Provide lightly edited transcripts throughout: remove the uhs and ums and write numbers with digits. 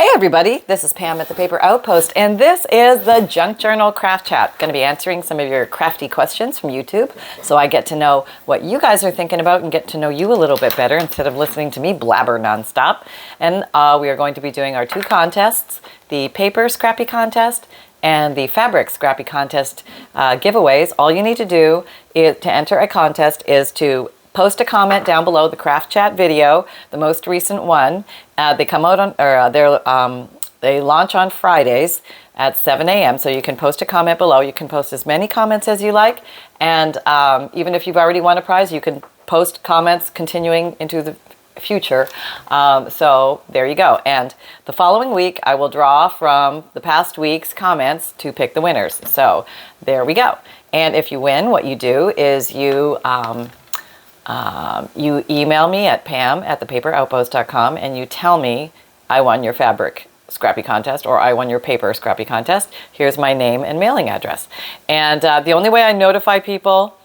Hey everybody, this is Pam at the Paper Outpost, and this is the Junk Journal Craft Chat. Going to be answering some of your crafty questions from YouTube, so I get to know what you guys are thinking about and get to know you a little bit better instead of listening to me blabber nonstop. And we are going to be doing our two contests, the Paper Scrappy Contest and the Fabric Scrappy Contest giveaways. All you need to do to enter a contest is to post a comment down below the Craft Chat video, the most recent one. They come out on, or they launch on Fridays at 7 a.m. So you can post a comment below. You can post as many comments as you like. And even if you've already won a prize, you can post comments continuing into the future. So there you go. And the following week, I will draw from the past week's comments to pick the winners. So there we go. And if you win, what you do is you email me at pam@thepaperoutpost.com and you tell me I won your fabric scrappy contest or I won your paper scrappy contest. Here's my name and mailing address. And the only way I notify people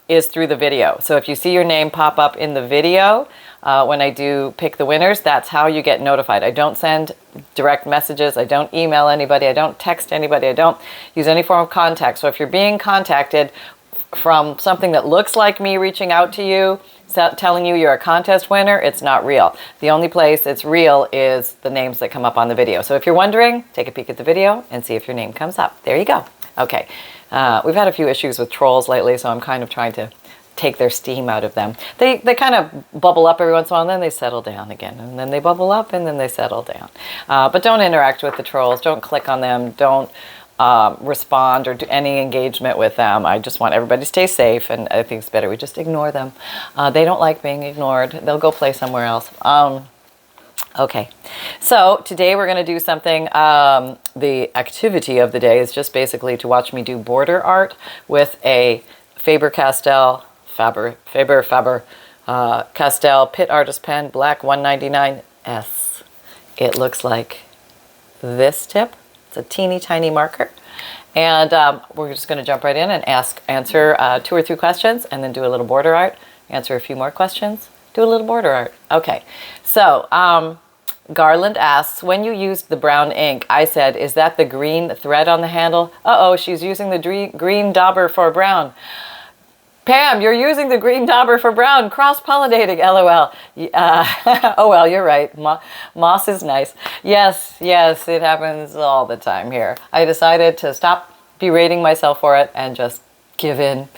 is through the video. So if you see your name pop up in the video when I do pick the winners, that's how you get notified. I don't send direct messages. I don't email anybody. I don't text anybody. I don't use any form of contact. So if you're being contacted from something that looks like me reaching out to you, telling you you're a contest winner, it's not real. The only place it's real is the names that come up on the video. So if you're wondering, take a peek at the video and see if your name comes up. There you go. Okay. We've had a few issues with trolls lately, so I'm kind of trying to take their steam out of them. They kind of bubble up every once in a while, and then they settle down again. And then they bubble up, and then they settle down. But don't interact with the trolls. Don't click on them. Don't respond or do any engagement with them. I just want everybody to stay safe, and I think it's better we just ignore them. They don't like being ignored. They'll go play somewhere else. Okay, so today we're going to do something. The activity of the day is just basically to watch me do border art with a Faber-Castell Castell Pit Artist Pen, black 199S. It looks like this tip. It's a teeny tiny marker. And we're just going to jump right in and answer 2 or 3 questions and then do a little border art, answer a few more questions, do a little border art. Okay, so Garland asks, when you used the brown ink, I said, is that the green thread on the handle? Uh-oh, she's using the green dauber for brown. Pam, you're using the green dauber for brown, cross-pollinating, LOL. Oh, well, you're right. Moss is nice. Yes, it happens all the time here. I decided to stop berating myself for it and just give in.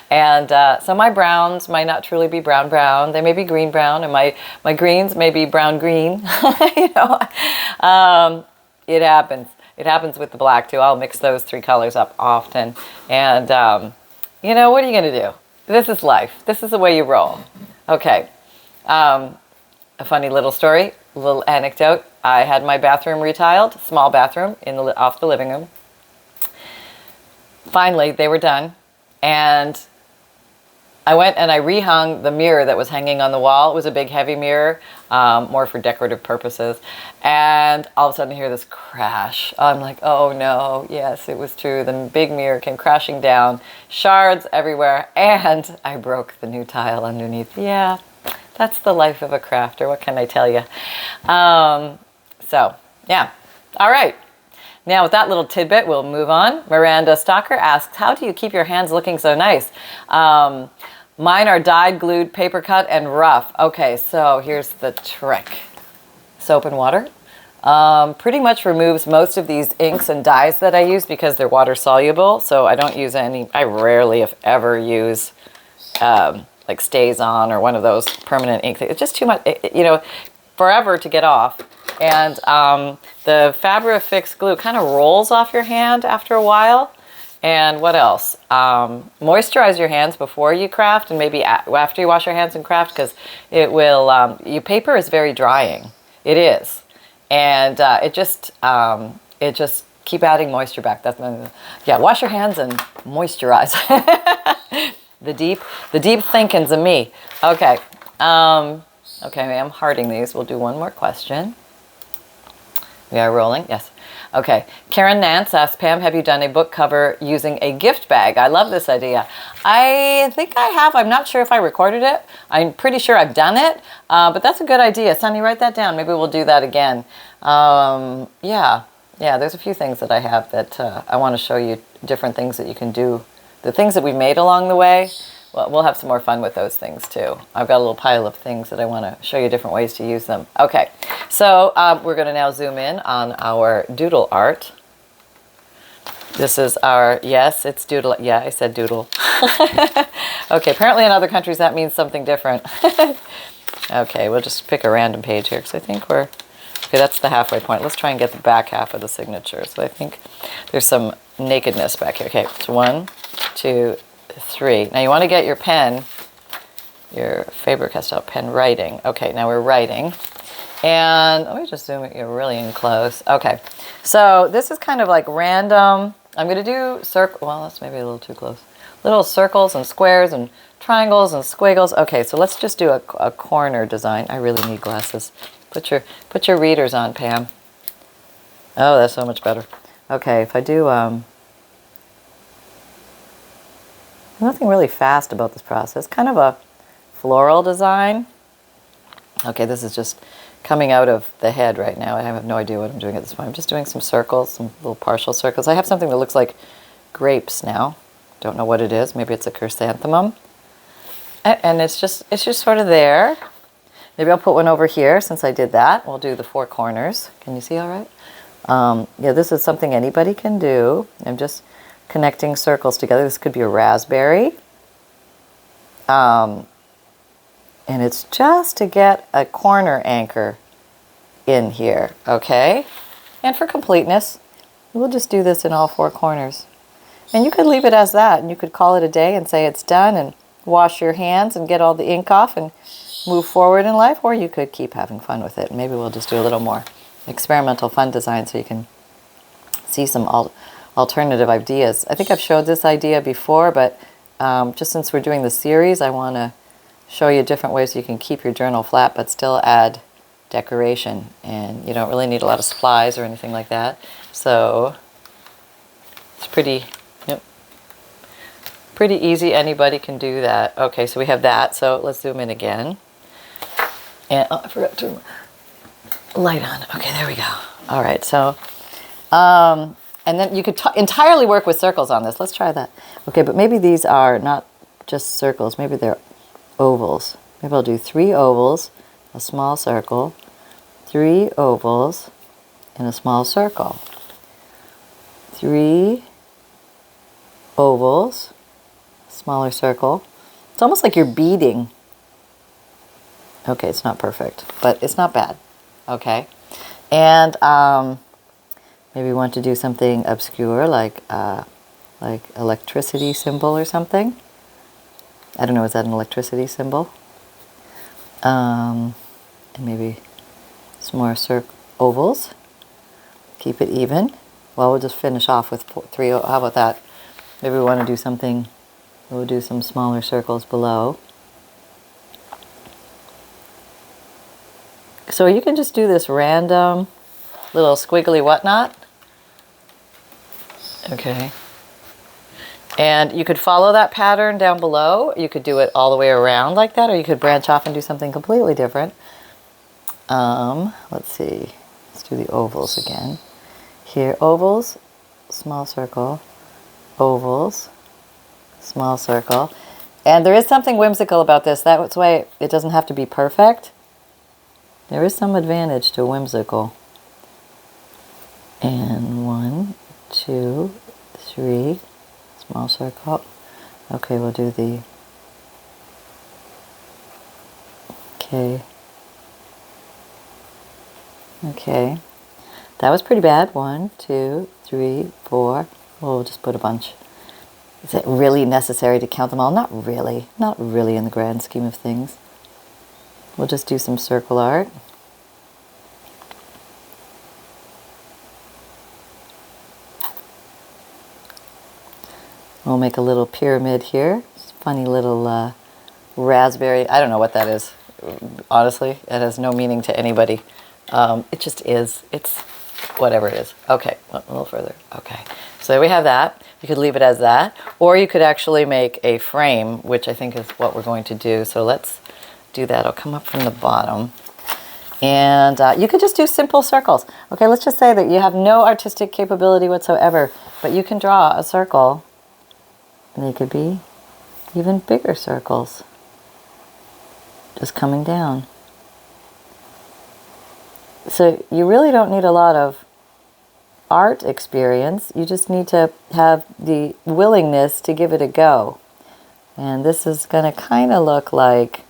And so my browns might not truly be brown. They may be green-brown, and my greens may be brown-green. You know, it happens. It happens with the black, too. I'll mix those 3 colors up often. And, you know, what are you going to do? This is life. This is the way you roll. Okay. A funny little story, a little anecdote. I had my bathroom retiled, small bathroom off the living room. Finally, they were done. And I went and I rehung the mirror that was hanging on the wall. It was a big, heavy mirror, more for decorative purposes. And all of a sudden I hear this crash. I'm like, oh no, yes, it was true. The big mirror came crashing down, shards everywhere, and I broke the new tile underneath. Yeah, that's the life of a crafter. What can I tell you? So, yeah. All right. Now, with that little tidbit, we'll move on. Miranda Stalker asks, how do you keep your hands looking so nice? Mine are dyed, glued, paper cut, and rough. Okay, so here's the trick. Soap and water. Pretty much removes most of these inks and dyes that I use because they're water soluble. So I don't use any, I rarely, if ever, use like Stays On or one of those permanent ink things. It's just too much, you know, forever to get off. And the Fabri-Fix glue kind of rolls off your hand after a while. And what else? Moisturize your hands before you craft and maybe after you wash your hands and craft, because it will, your paper is very drying. It is. And it just keep adding moisture back. Yeah, wash your hands and moisturize. The deep thinkings of me. Okay. Okay, I'm hearting these. We'll do one more question. We are rolling, yes. Okay, Karen Nance asks, Pam, have you done a book cover using a gift bag? I love this idea. I think I have. I'm not sure if I recorded it. I'm pretty sure I've done it, but that's a good idea. Sonny, write that down. Maybe we'll do that again. Yeah, there's a few things that I have that I want to show you, different things that you can do. The things that we made along the way, well, we'll have some more fun with those things too. I've got a little pile of things that I want to show you different ways to use them. Okay, so we're going to now zoom in on our doodle art. This is our, yes, it's doodle. Yeah, I said doodle. Okay, apparently in other countries that means something different. Okay, we'll just pick a random page here because I think we're, okay, that's the halfway point. Let's try and get the back half of the signature. So I think there's some nakedness back here. Okay, so 1, 2, 3. Now you want to get your pen, your Faber-Castell pen writing. Okay, now we're writing. And let me just zoom it really in close. Okay, so this is kind of like random. I'm going to do circle, well, that's maybe a little too close. Little circles and squares and triangles and squiggles. Okay, so let's just do a corner design. I really need glasses. Put your readers on, Pam. Oh, that's so much better. Okay, if I do, nothing really fast about this process. Kind of a floral design. Okay, this is just coming out of the head right now. I have no idea what I'm doing at this point. I'm just doing some circles, some little partial circles. I have something that looks like grapes now. Don't know what it is. Maybe it's a chrysanthemum. And it's just sort of there. Maybe I'll put one over here since I did that. We'll do the 4 corners. Can you see all right? Yeah, this is something anybody can do. I'm just connecting circles together. This could be a raspberry. And it's just to get a corner anchor in here, okay? And for completeness, we'll just do this in all 4 corners. And you could leave it as that, and you could call it a day and say it's done and wash your hands and get all the ink off and move forward in life, or you could keep having fun with it. Maybe we'll just do a little more experimental fun design so you can see some alternative ideas. I think I've showed this idea before, but just since we're doing the series, I want to show you different ways you can keep your journal flat but still add decoration, and you don't really need a lot of supplies or anything like that. So it's pretty easy. Anybody can do that. Okay, so we have that. So let's zoom in again. And oh, I forgot to turn the light on. Okay, there we go. All right, so and then you could entirely work with circles on this. Let's try that. Okay, but maybe these are not just circles. Maybe they're ovals. Maybe I'll do 3 ovals, a small circle, 3 ovals, and a small circle. 3 ovals, smaller circle. It's almost like you're beading. Okay, it's not perfect, but it's not bad. Okay, and maybe we want to do something obscure like electricity symbol or something. I don't know, is that an electricity symbol? And maybe some more ovals. Keep it even. Well, we'll just finish off with 3. How about that? Maybe we want to do something. We'll do some smaller circles below. So you can just do this random little squiggly whatnot. Okay. And you could follow that pattern down below. You could do it all the way around like that, or you could branch off and do something completely different. Let's see. Let's do the ovals again. Here, ovals, small circle, ovals, small circle. And there is something whimsical about this. That's why it doesn't have to be perfect. There is some advantage to whimsical. And 1, 2, 3, small circle. Okay, we'll do the, okay. Okay. That was pretty bad. 1, 2, 3, 4. We'll just put a bunch. Is it really necessary to count them all? Not really. Not really in the grand scheme of things. We'll just do some circle art. We'll make a little pyramid here. Funny little raspberry. I don't know what that is. Honestly, it has no meaning to anybody. It just is. It's whatever it is. Okay, a little further. Okay, so there we have that. You could leave it as that, or you could actually make a frame, which I think is what we're going to do. So let's do that. I'll come up from the bottom. And you could just do simple circles. Okay, let's just say that you have no artistic capability whatsoever, but you can draw a circle. And they could be even bigger circles, just coming down. So you really don't need a lot of art experience. You just need to have the willingness to give it a go. And this is going to kind of look like,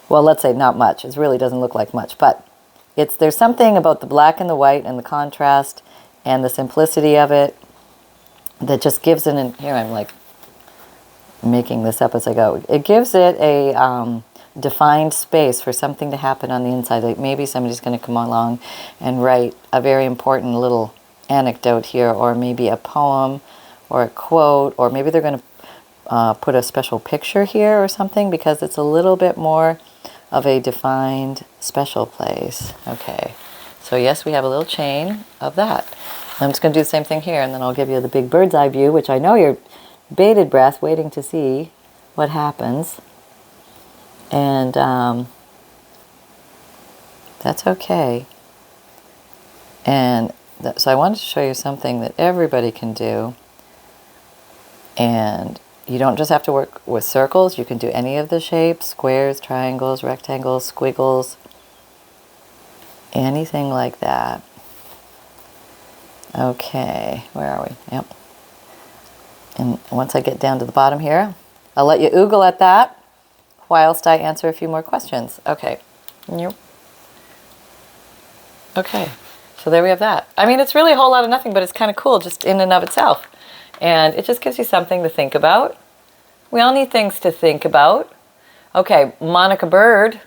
well, let's say not much. It really doesn't look like much, but there's something about the black and the white and the contrast and the simplicity of it that just gives it an, here I'm like making this up as I go. It gives it a defined space for something to happen on the inside. Like maybe somebody's going to come along and write a very important little anecdote here, or maybe a poem or a quote, or maybe they're going to put a special picture here or something, because it's a little bit more of a defined special place. Okay, so yes, we have a little chain of that. I'm just going to do the same thing here, and then I'll give you the big bird's eye view, which I know you're bated breath waiting to see what happens. And that's okay. And so I wanted to show you something that everybody can do. And you don't just have to work with circles. You can do any of the shapes: squares, triangles, rectangles, squiggles, anything like that. Okay, where are we? Yep. And once I get down to the bottom here, I'll let you oogle at that whilst I answer a few more questions. Okay. Yep. Okay, so there we have that. I mean, it's really a whole lot of nothing, but it's kind of cool just in and of itself. And it just gives you something to think about. We all need things to think about. Okay, Monica Bird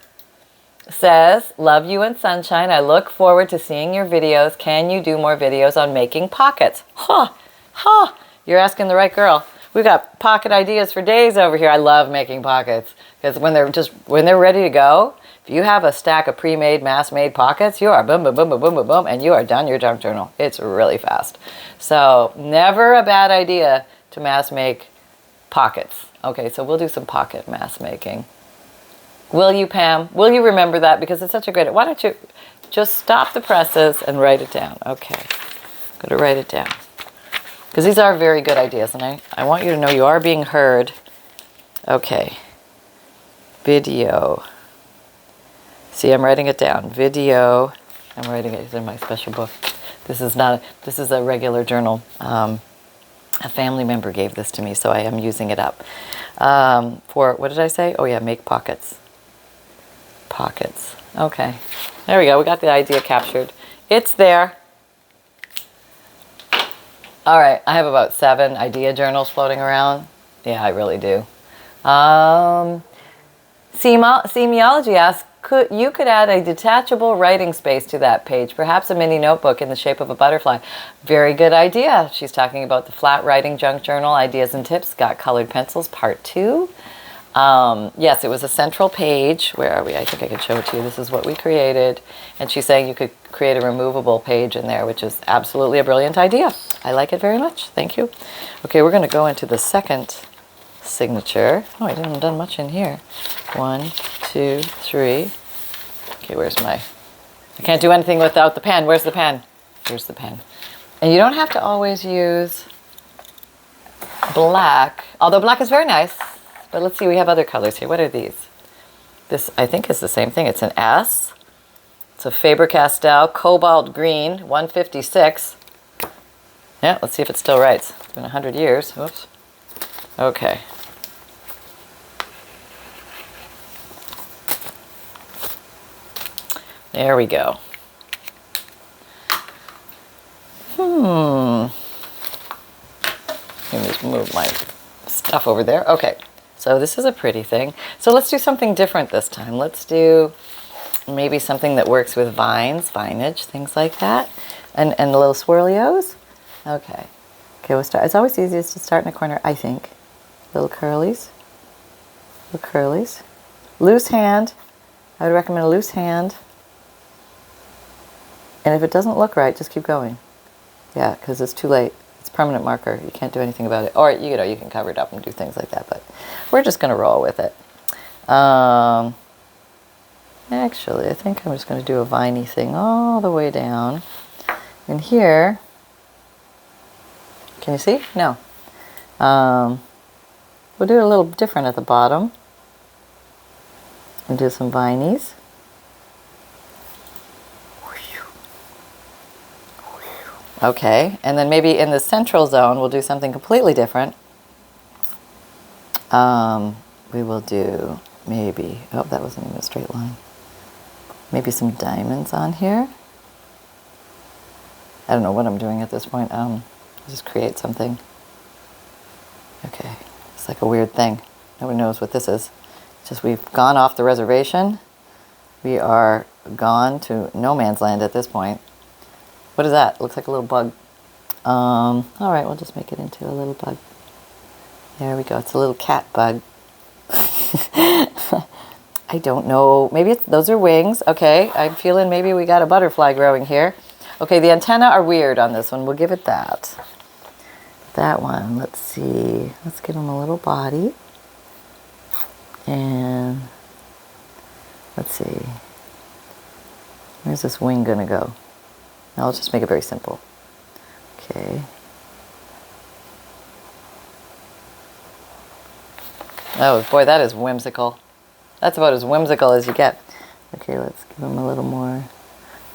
says, love you and sunshine. I look forward to seeing your videos. Can you do more videos on making pockets? Huh, huh. You're asking the right girl. We've got pocket ideas for days over here. I love making pockets because when they're ready to go, if you have a stack of pre-made, mass-made pockets, you are boom, boom, boom, boom, boom, boom, boom, and you are done your junk journal. It's really fast. So never a bad idea to mass make pockets. Okay, so we'll do some pocket mass making. Will you, Pam? Will you remember that? Because it's such a great... Why don't you just stop the presses and write it down? Okay, I'm going to write it down. Because these are very good ideas, and I want you to know you are being heard. Okay. Video. See, I'm writing it down. Video. I'm writing it in my special book. This is a regular journal. A family member gave this to me, so I am using it up. For, what did I say? Oh yeah, make pockets. Pockets. Okay. There we go. We got the idea captured. It's there. All right. I have about 7 idea journals floating around. Yeah, I really do. Semiology asks, you could add a detachable writing space to that page, perhaps a mini notebook in the shape of a butterfly. Very good idea. She's talking about the flat writing junk journal, ideas and tips, got colored pencils, part 2. Yes, it was a central page. Where are we? I think I could show it to you. This is what we created. And she's saying you could create a removable page in there, which is absolutely a brilliant idea. I like it very much. Thank you. Okay, we're going to go into the second signature. Oh, I didn't have done much in here. 1, 2, 3. Okay, where's my... I can't do anything without the pen. Where's the pen? Here's the pen. And you don't have to always use black, although black is very nice. But let's see, we have other colors here. What are these? This, I think, is the same thing. It's an S. It's a Faber-Castell Cobalt Green, 156. Yeah, let's see if it still writes. It's been 100 years. Oops. Okay. There we go. Let me just move my stuff over there. Okay. So this is a pretty thing. So let's do something different this time. Let's do maybe something that works with vines, vinage, things like that. And the little swirlios. Okay. Okay, we'll start. It's always easiest to start in a corner, I think. Little curlies. Little curlies. Loose hand. I would recommend a loose hand. And if it doesn't look right, just keep going. Yeah, because it's too late. It's permanent marker. You can't do anything about it. Or, you know, you can cover it up and do things like that. But we're just going to roll with it. Actually, I think I'm just going to do a viney thing all the way down. And here, can you see? No. We'll do it a little different at the bottom. And do some vinies. Okay, and then maybe in the central zone, we'll do something completely different. We will do maybe, oh, that wasn't even a straight line. Maybe some diamonds on here. I don't know what I'm doing at this point. Just create something. Okay, it's like a weird thing. Nobody knows what this is. It's just we've gone off the reservation. We are gone to no man's land at this point. What is that? It looks like a little bug. All right, we'll just make it into a little bug. There we go. It's a little cat bug. I don't know. Maybe those are wings. Okay, I'm feeling maybe we got a butterfly growing here. Okay, the antennae are weird on this one. We'll give it that. That one, let's see. Let's give him a little body. And let's see. Where's this wing gonna go? Now let's just make it very simple. Okay. Oh boy, that is whimsical. That's about as whimsical as you get. Okay, let's give him a little more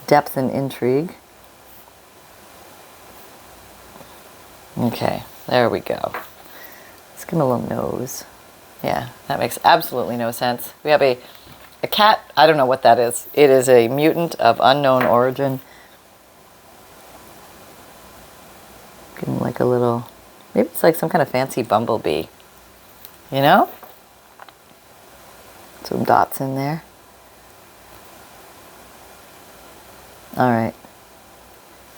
depth and intrigue. Okay, there we go. Let's give him a little nose. Yeah, that makes absolutely no sense. We have a cat. I don't know what that is. It is a mutant of unknown origin. Give him like a little, maybe it's like some kind of fancy bumblebee. You know? Some dots in there. All right.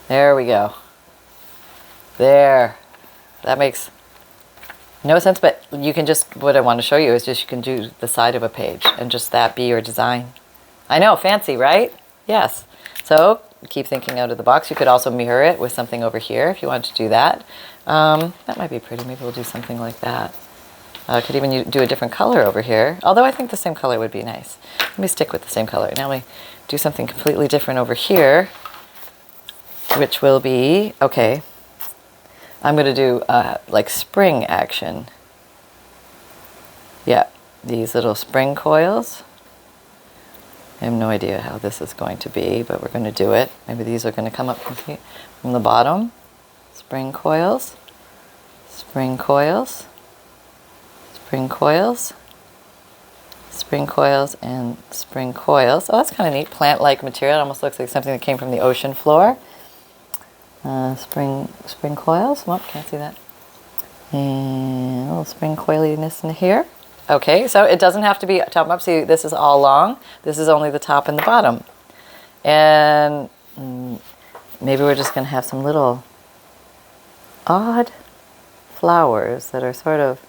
There we go. There. That makes no sense, but you can just, what I want to show you is just you can do the side of a page and just that be your design. I know, fancy, right? Yes. So keep thinking out of the box. You could also mirror it with something over here if you want to do that. That might be pretty. Maybe we'll do something like that. Could even do a different color over here, although I think the same color would be nice. Let me stick with the same color. Now let me do something completely different over here, which will be, okay, I'm going to do like spring action. Yeah, these little spring coils. I have no idea how this is going to be, but we're going to do it. Maybe these are going to come up from the bottom. Spring coils, spring coils, spring coils, spring coils, and spring coils. Oh, that's kind of neat. Plant-like material. It almost looks like something that came from the ocean floor. Spring coils. Oh, can't see that. And a little spring coiliness in here. Okay, so it doesn't have to be top up. See, this is all long. This is only the top and the bottom. And maybe we're just going to have some little odd flowers that are sort of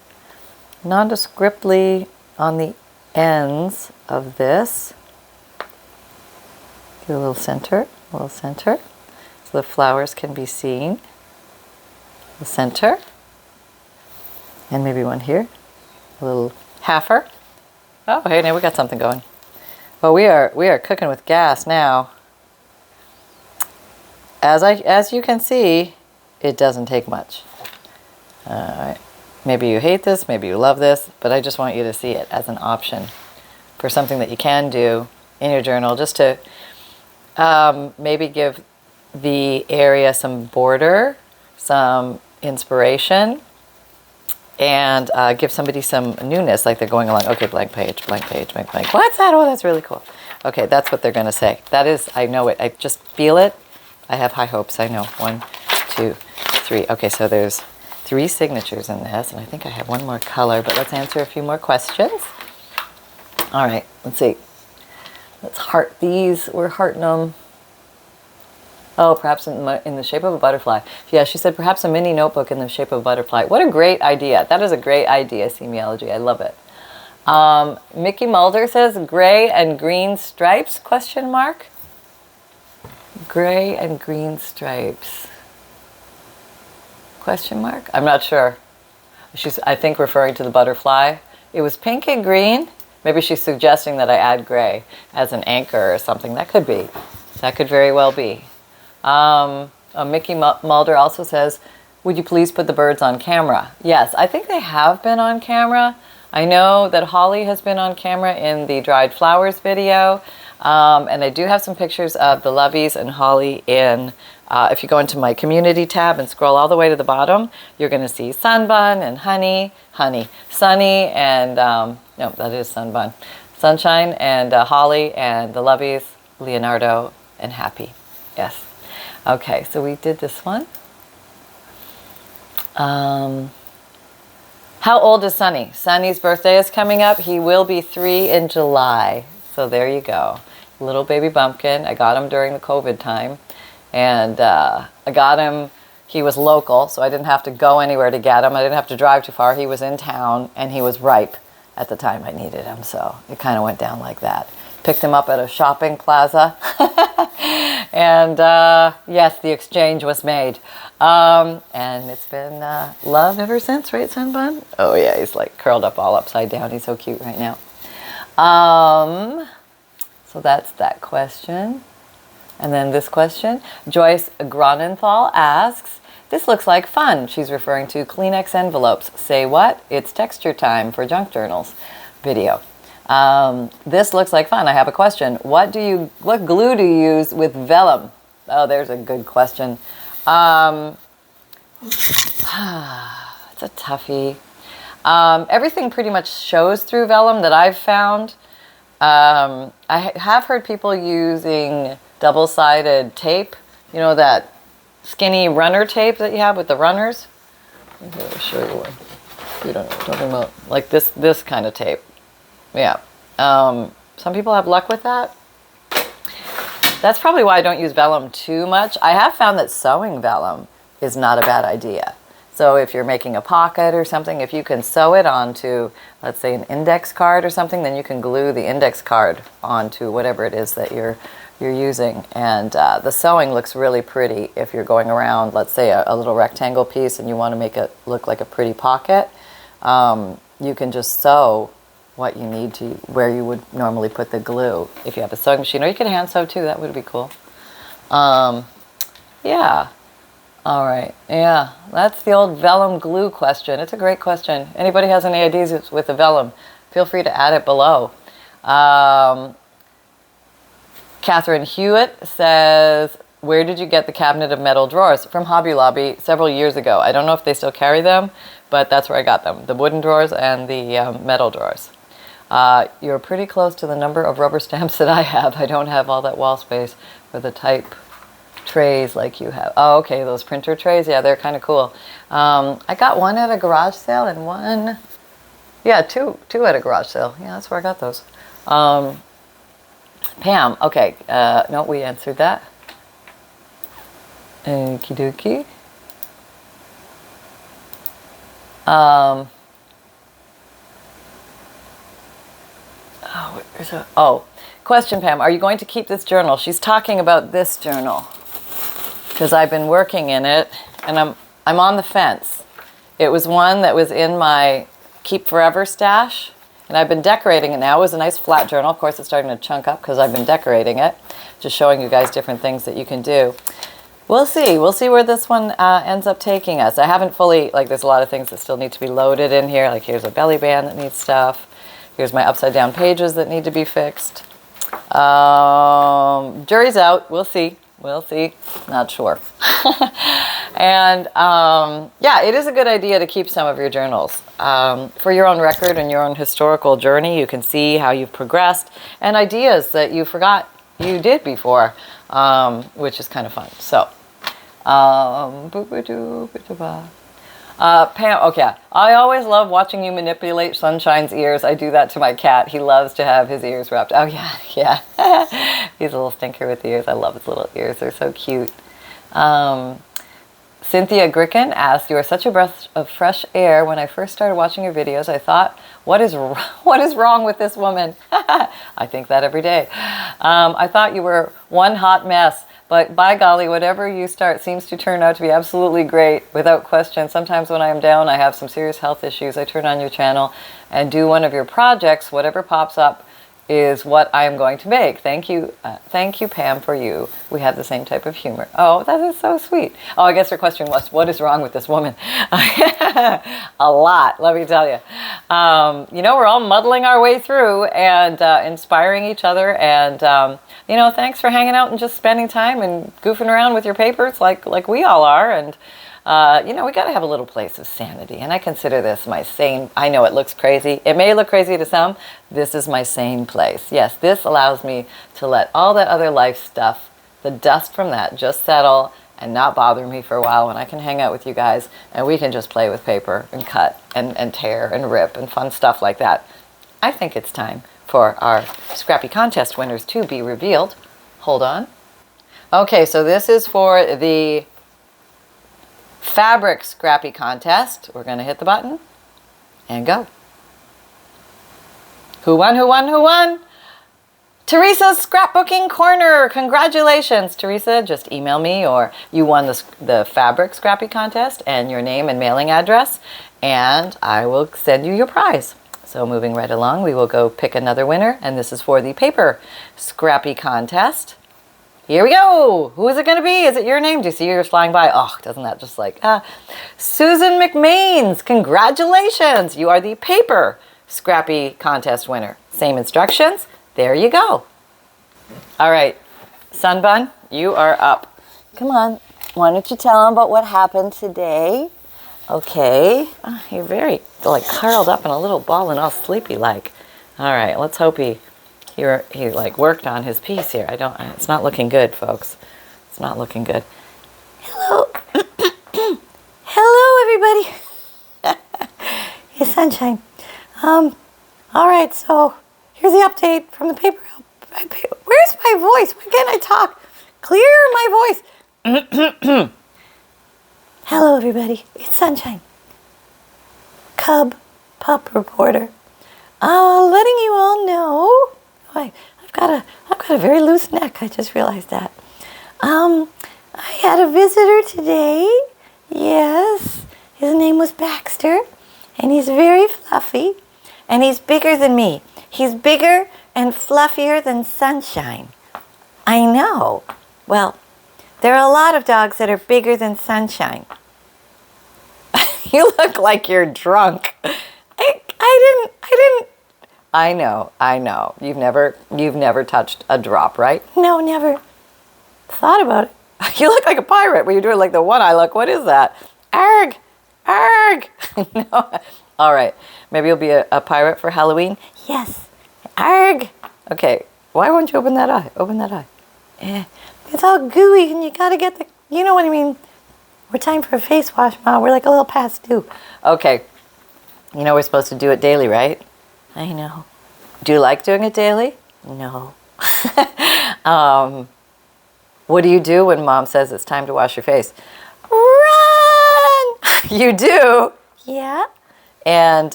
nondescriptly on the ends of this. Give a little center, so the flowers can be seen. The center, and maybe one here, a little halfer. Oh, hey, now we got something going. Well, we are cooking with gas now. As you can see, it doesn't take much. All right. Maybe you hate this, maybe you love this, but I just want you to see it as an option for something that you can do in your journal, just to maybe give the area some border, some inspiration, and give somebody some newness, like they're going along. Okay, blank page, blank page, blank, blank. What's that? Oh, that's really cool. Okay, that's what they're going to say. That is, I know it. I just feel it. I have high hopes. I know. 1, 2, 3. Okay, so there's 3 signatures in this, and I think I have one more color, but let's answer a few more questions. All right, let's see. Let's heart these. We're hearting them. Oh, perhaps in the shape of a butterfly. Yeah, she said perhaps a mini notebook in the shape of a butterfly. What a great idea. That is a great idea, semiology. I love it. Mickey Mulder says gray and green stripes, question mark. Gray and green stripes. Question mark? I'm not sure. She's, I think, referring to the butterfly. It was pink and green. Maybe she's suggesting that I add gray as an anchor or something. That could be. That could very well be. Mickey Mulder also says, would you please put the birds on camera? Yes, I think they have been on camera. I know that Holly has been on camera in the dried flowers video. And I do have some pictures of the Lovies and Holly in, if you go into my community tab and scroll all the way to the bottom, you're going to see Sunbun and Sunny and, no, that is Sunbun. Sunshine and Holly and the Lovies, Leonardo and Happy. Yes. Okay, so we did this one. How old is Sunny? Sunny's birthday is coming up. He will be 3 in July. So there you go. Little baby bumpkin. I got him during the COVID time. And I got him, he was local, so I didn't have to go anywhere to get him. I didn't have to drive too far. He was in town, and he was ripe at the time I needed him. So it kind of went down like that. Picked him up at a shopping plaza. And yes, the exchange was made. And it's been love ever since, right, Sunbun? Oh yeah, he's like curled up all upside down. He's so cute right now. So that's that question. And then this question, Joyce Gronenthal asks, this looks like fun. She's referring to Kleenex envelopes. Say what? It's texture time for junk journals video. This looks like fun. I have a question. What glue do you use with Vellum? Oh, there's a good question. It's a toughie. Everything pretty much shows through Vellum that I've found. I have heard people using double-sided tape. You know, that skinny runner tape that you have with the runners? I'll show you one. You don't know what I'm talking about. Like this kind of tape. Yeah. Some people have luck with that. That's probably why I don't use Vellum too much. I have found that sewing Vellum is not a bad idea. So if you're making a pocket or something, if you can sew it onto, let's say, an index card or something, then you can glue the index card onto whatever it is that you're using. And the sewing looks really pretty if you're going around, let's say, a little rectangle piece and you want to make it look like a pretty pocket. You can just sew what you need to, where you would normally put the glue if you have a sewing machine. Or you can hand sew too, that would be cool. Yeah. All right, yeah, that's the old Vellum glue question. It's a great question. Anybody has any ideas with the Vellum, feel free to add it below. Catherine Hewitt says, where did you get the cabinet of metal drawers? From Hobby Lobby several years ago. I don't know if they still carry them, but that's where I got them. The wooden drawers and the metal drawers. You're pretty close to the number of rubber stamps that I have. I don't have all that wall space for the type trays like you have. Oh, okay, those printer trays. Yeah, they're kind of cool. I got one at a garage sale and one, yeah, two at a garage sale. Yeah, that's where I got those. Pam, okay, no, we answered that. Okie dokie. Question, Pam, are you going to keep this journal? She's talking about this journal because I've been working in it and I'm on the fence. It was one that was in my Keep Forever stash and I've been decorating it now. It was a nice flat journal. Of course, it's starting to chunk up because I've been decorating it, just showing you guys different things that you can do. We'll see. We'll see where this one ends up taking us. I haven't fully, like, there's a lot of things that still need to be loaded in here. Like, here's a belly band that needs stuff. Here's my upside down pages that need to be fixed. Jury's out. We'll see. We'll see. Not sure. And yeah, it is a good idea to keep some of your journals for your own record and your own historical journey. You can see how you've progressed and ideas that you forgot you did before, which is kind of fun. So, Pam, okay. I always love watching you manipulate Sunshine's ears. I do that to my cat. He loves to have his ears wrapped. Oh, yeah, yeah. He's a little stinker with the ears. I love his little ears. They're so cute. Cynthia Gricken asked, you are such a breath of fresh air. When I first started watching your videos, I thought, what is wrong with this woman? I think that every day. I thought you were one hot mess, But by golly, whatever you start seems to turn out to be absolutely great, without question. Sometimes when I'm down, I have some serious health issues, I turn on your channel and do one of your projects. Whatever pops up is what I am going to make. Thank you, Pam, for you. We have the same type of humor. Oh, that is so sweet. Oh, I guess her question was, what is wrong with this woman? A lot, let me tell you. You know, we're all muddling our way through and inspiring each other. And, you know, thanks for hanging out and just spending time and goofing around with your papers like we all are. And, you know, we got to have a little place of sanity. And I consider this my sane, I know it looks crazy. It may look crazy to some. This is my sane place. Yes, this allows me to let all that other life stuff, the dust from that, just settle and not bother me for a while when I can hang out with you guys and we can just play with paper and cut and tear and rip and fun stuff like that. I think it's time for our Scrappy Contest winners to be revealed. Hold on. Okay, so this is for the Fabric Scrappy Contest. We're going to hit the button and go. Who won, who won, who won? Teresa's Scrapbooking Corner. Congratulations, Teresa. Just email me, or you won the Fabric Scrappy Contest and your name and mailing address, and I will send you your prize. So moving right along, we will go pick another winner, and this is for the Paper Scrappy Contest. Here we go. Who is it going to be? Is it your name? Do you see yours flying by? Oh, doesn't that just like, Susan McMains. Congratulations. You are the Paper Scrappy Contest winner. Same instructions. There you go. All right, Sunbun, you are up. Come on. Why don't you tell them about what happened today? Okay. Oh, you're very like curled up in a little ball and all sleepy like. All right, let's hope he like worked on his piece here. It's not looking good, folks. It's not looking good. Hello. Hello, everybody. Hey, Sunshine. All right, so here's the update from the paper. Where's my voice? Why can't I talk? Clear my voice. Hello, everybody. It's Sunshine. Cub Pup Reporter. Letting you all know. I've got a very loose neck. I just realized that. I had a visitor today. Yes, his name was Baxter, and he's very fluffy, and he's bigger than me. He's bigger and fluffier than Sunshine. I know. Well, there are a lot of dogs that are bigger than Sunshine. You look like you're drunk. I didn't. I know. You've never touched a drop, right? No, never. Thought about it. You look like a pirate when you're doing like the one eye look. What is that? Arg! Arg! No. All right. Maybe you'll be a pirate for Halloween? Yes. Arg! Okay. Why won't you open that eye? Open that eye. It's all gooey and you gotta get the, you know what I mean? We're time for a face wash, Ma. We're like a little past due. Okay. You know we're supposed to do it daily, right? I know. Do you like doing it daily? No. What do you do when Mom says it's time to wash your face? Run! You do? Yeah. And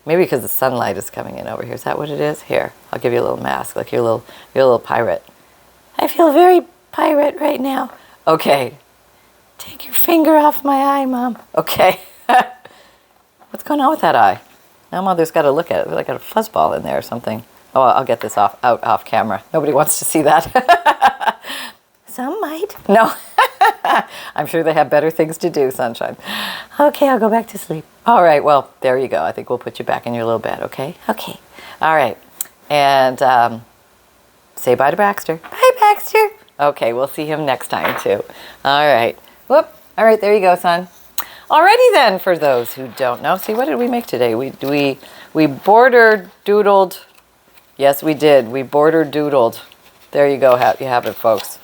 maybe because the sunlight is coming in over here. Is that what it is? Here, I'll give you a little mask, like you're a little pirate. I feel very pirate right now. Okay. Take your finger off my eye, Mom. Okay. What's going on with that eye? Now Mother's got to look at it. Like got a fuzzball in there or something. Oh, I'll get this off camera. Nobody wants to see that. Some might. No. I'm sure they have better things to do, Sunshine. Okay, I'll go back to sleep. All right, well, there you go. I think we'll put you back in your little bed, okay? Okay. All right. And say bye to Baxter. Bye, Baxter. Okay, we'll see him next time, too. All right. Whoop. All right, there you go, son. Alrighty then, for those who don't know. See, what did we make today? We border doodled. Yes, we did. We border doodled. There you go. You have it, folks.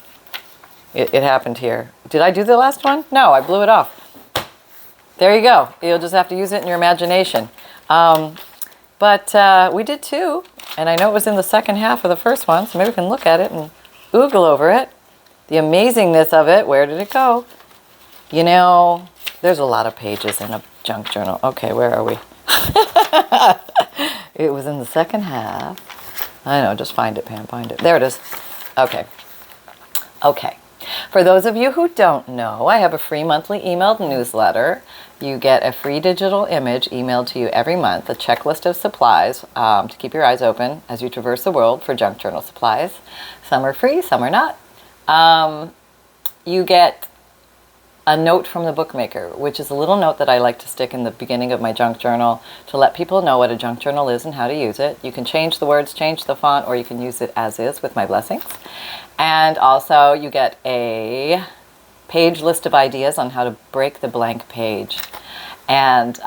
It happened here. Did I do the last one? No, I blew it off. There you go. You'll just have to use it in your imagination. But we did two, and I know it was in the second half of the first one, so maybe we can look at it and oogle over it. The amazingness of it. Where did it go? You know, there's a lot of pages in a junk journal. Okay, where are we? It was in the second half. I know, just find it, Pam, find it. There it is. Okay. Okay. For those of you who don't know, I have a free monthly emailed newsletter. You get a free digital image emailed to you every month, a checklist of supplies to keep your eyes open as you traverse the world for junk journal supplies. Some are free, some are not. You get a note from the bookmaker, which is a little note that I like to stick in the beginning of my junk journal to let people know what a junk journal is and how to use it. You can change the words, change the font, or you can use it as is with my blessings. And also you get a page list of ideas on how to break the blank page. And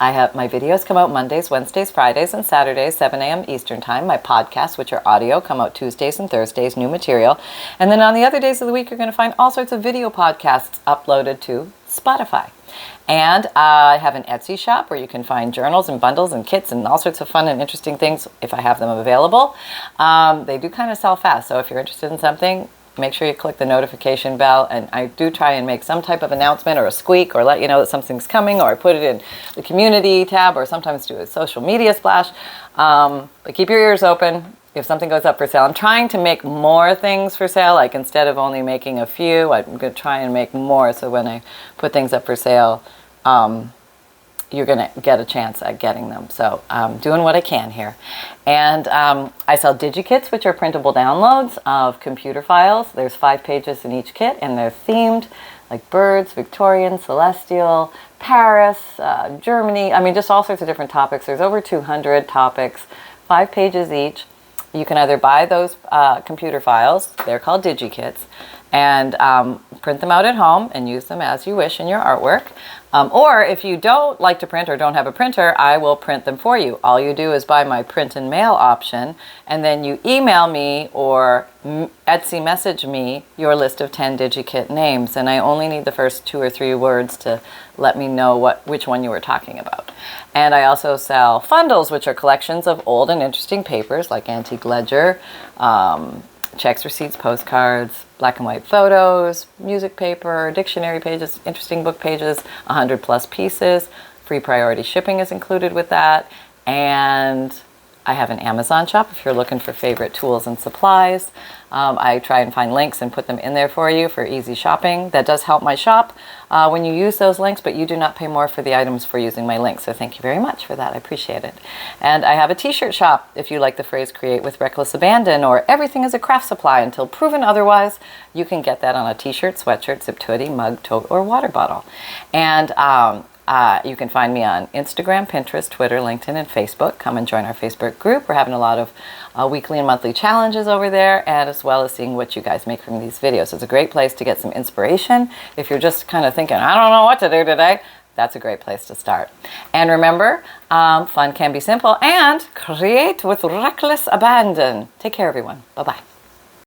I have my videos come out Mondays, Wednesdays, Fridays, and Saturdays, 7 a.m. Eastern Time. My podcasts, which are audio, come out Tuesdays and Thursdays, new material. And then on the other days of the week, you're going to find all sorts of video podcasts uploaded to Spotify. And I have an Etsy shop where you can find journals and bundles and kits and all sorts of fun and interesting things if I have them available. They do kind of sell fast, so if you're interested in something, make sure you click the notification bell, and I do try and make some type of announcement or a squeak or let you know that something's coming, or I put it in the community tab, or sometimes do a social media splash. But keep your ears open if something goes up for sale. I'm trying to make more things for sale, like instead of only making a few, I'm going to try and make more, so when I put things up for sale, you're going to get a chance at getting them. So I'm doing what I can here. And I sell Digikits, which are printable downloads of computer files. There's 5 pages in each kit, and they're themed, like birds, Victorian, celestial, Paris, Germany. I mean, just all sorts of different topics. There's over 200 topics, 5 pages each. You can either buy those computer files, they're called Digikits, and print them out at home and use them as you wish in your artwork. Or if you don't like to print or don't have a printer, I will print them for you. All you do is buy my print and mail option, and then you email me or Etsy message me your list of 10 Digikit names, and I only need the first 2 or 3 words to let me know which one you were talking about. And I also sell FUNDLEs, which are collections of old and interesting papers like antique ledger, checks, receipts, postcards, black and white photos, music paper, dictionary pages, interesting book pages, 100+ pieces. Free priority shipping is included with that. And I have an Amazon shop if you're looking for favorite tools and supplies. I try and find links and put them in there for you for easy shopping. That does help my shop when you use those links, but you do not pay more for the items for using my links. So thank you very much for that. I appreciate it. And I have a t-shirt shop if you like the phrase create with reckless abandon, or everything is a craft supply until proven otherwise. You can get that on a t-shirt, sweatshirt, zipped hoodie, mug, tote, or water bottle. And you can find me on Instagram, Pinterest, Twitter, LinkedIn, and Facebook. Come and join our Facebook group. We're having a lot of weekly and monthly challenges over there, and as well as seeing what you guys make from these videos. It's a great place to get some inspiration. If you're just kind of thinking, I don't know what to do today, that's a great place to start. And remember, fun can be simple, and create with reckless abandon. Take care, everyone. Bye-bye.